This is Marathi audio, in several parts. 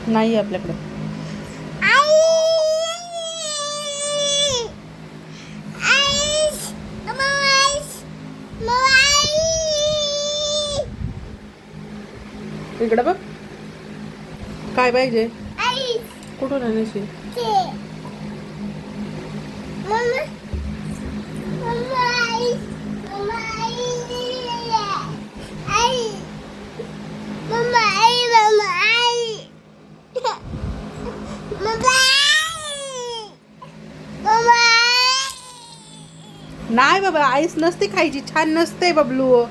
नाही आपल्याकडे. इकडं बघ काय पाहिजे. कुठून आणायची. नाही बाबा आईस नसते खायची. छान नसते बबलू.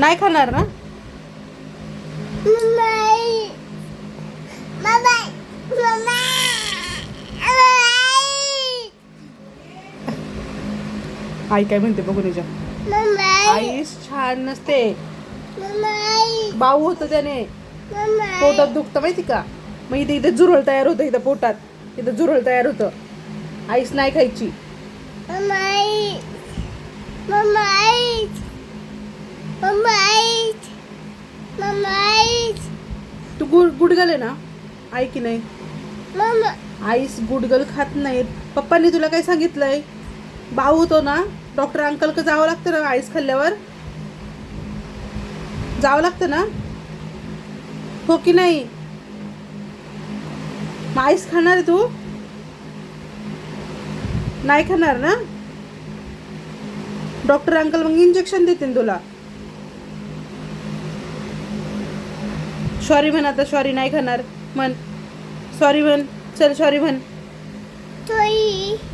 नाही खाणार ना. आई काय म्हणते बघू तिच्या. आईस छान नसते. बाऊ होतं त्याने. पोटात दुखतं माहिती का. मग इथे जुरळ तयार होतं. इथं पोटात इथं जुरळ तयार होतं. आईस नाही खायची. तू गुडगल आहे ना. आई की नाही. आईस गुडगल खात नाहीत. पप्पांनी तुला काय सांगितलंय. बाऊ होतो ना. डॉक्टर अंकल का जावं लागतं ना. आईस खाल्ल्यावर जावं लागतं ना. हो की नाही. मग आईस खाणार आहे तू. नाही खाणार ना. डॉक्टर अंकल मग इंजेक्शन देतील तुला. सॉरी म्हण आता. सॉरी नाही खाणार म्हण. सॉरी म्हण. चल सॉरी म्हण.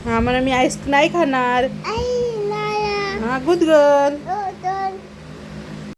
हा म्हणा मी आईस नाही खाणार. हा गुड गर्ल.